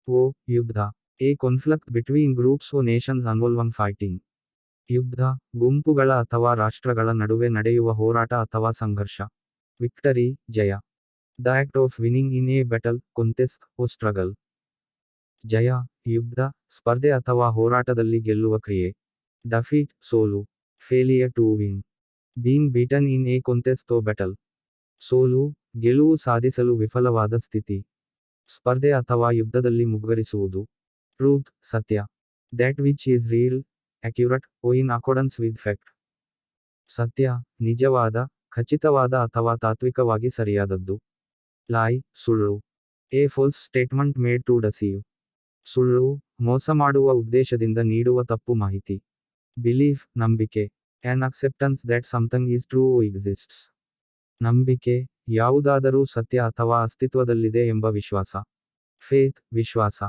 ಓ ಯುದ್ಧ. A conflict between groups or nations involving fighting. ಯುದ್ಧ, ಗುಂಪುಗಳ ಅಥವಾ ರಾಷ್ಟ್ರಗಳ ನಡುವೆ ನಡೆಯುವ ಹೋರಾಟ ಅಥವಾ ಸಂಘರ್ಷ. ವಿಕ್ಟರಿ, ಜಯ. The act of winning in a battle, contest or struggle. ಜಯ, ಯುದ್ಧ, ಸ್ಪರ್ಧೆ ಅಥವಾ ಹೋರಾಟದಲ್ಲಿ ಗೆಲ್ಲುವ ಕ್ರಿಯೆ. ಡಫೀಟ್, ಸೋಲು. Failure to win. Being beaten in a contest or battle. ಸೋಲು, ಗೆಲುವು ಸಾಧಿಸಲು ವಿಫಲವಾದ ಸ್ಥಿತಿ. ಸ್ಪರ್ಧೆ ಅಥವಾ ಯುದ್ಧದಲ್ಲಿ ಮುಗ್ಗರಿಸುವುದು. ಟ್ರೂತ್, ಸತ್ಯ. That which is real, accurate, or in accordance with fact. ಸತ್ಯ, ನಿಜವಾದ, ಖಚಿತವಾದ ಅಥವಾ ತಾತ್ವಿಕವಾಗಿ ಸರಿಯಾದದ್ದು. ಲೈ, ಸುಳ್ಳು. A false statement made to deceive. ಸುಳ್ಳು, ಮೋಸ ಮಾಡುವ ಉದ್ದೇಶದಿಂದ ನೀಡುವ ತಪ್ಪು ಮಾಹಿತಿ. ಬಿಲೀಫ್, ನಂಬಿಕೆ. An acceptance that something is true or exists. ನಂಬಿಕೆ, ಯಾವುದಾದರೂ ಸತ್ಯ ಅಥವಾ ಅಸ್ತಿತ್ವದಲ್ಲಿದೆ ಎಂಬ ವಿಶ್ವಾಸ. ಫೇತ್, ವಿಶ್ವಾಸ.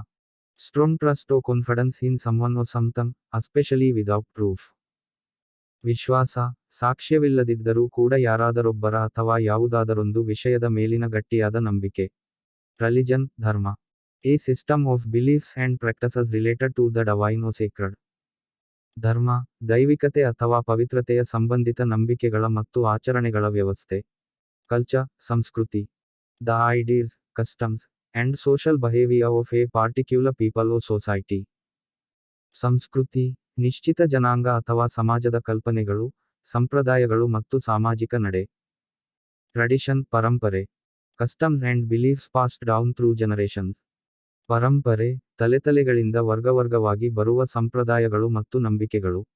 Strong trust or confidence in someone or something, especially without proof. ವಿಶ್ವಾಸ, ಸಾಕ್ಷ್ಯವಿಲ್ಲದಿದ್ದರೂ ಕೂಡ ಯಾರಾದರೊಬ್ಬರ ಅಥವಾ ಯಾವುದಾದರೊಂದು ವಿಷಯದ ಮೇಲಿನ ಗಟ್ಟಿಯಾದ ನಂಬಿಕೆ. ರಿಲಿಜನ್, ಧರ್ಮ. A system of beliefs and practices related to the divine or sacred. ಧರ್ಮ, ದೈವಿಕತೆ ಅಥವಾ ಪವಿತ್ರತೆಯ ಸಂಬಂಧಿತ ನಂಬಿಕೆಗಳ ಮತ್ತು ಆಚರಣೆಗಳ ವ್ಯವಸ್ಥೆ. ಕಲ್ಚರ್, ಸಂಸ್ಕೃತಿ. The ideas, customs, and social behaviour of a particular people or society. ಸಂಸ್ಕೃತಿ, ನಿಶ್ಚಿತ ಜನಾಂಗ ಅಥವಾ ಸಮಾಜದ ಕಲ್ಪನೆಗಳು, ಸಂಪ್ರದಾಯಗಳು ಮತ್ತು ಸಾಮಾಜಿಕ ನಡೆ. ಟ್ರೆಡಿಷನ್, ಪರಂಪರೆ. Customs and beliefs passed down through generations. ಪರಂಪರೆ, ತಲೆತಲೆಗಳಿಂದ ವರ್ಗವರ್ಗವಾಗಿ ಬರುವ ಸಂಪ್ರದಾಯಗಳು ಮತ್ತು ನಂಬಿಕೆಗಳು.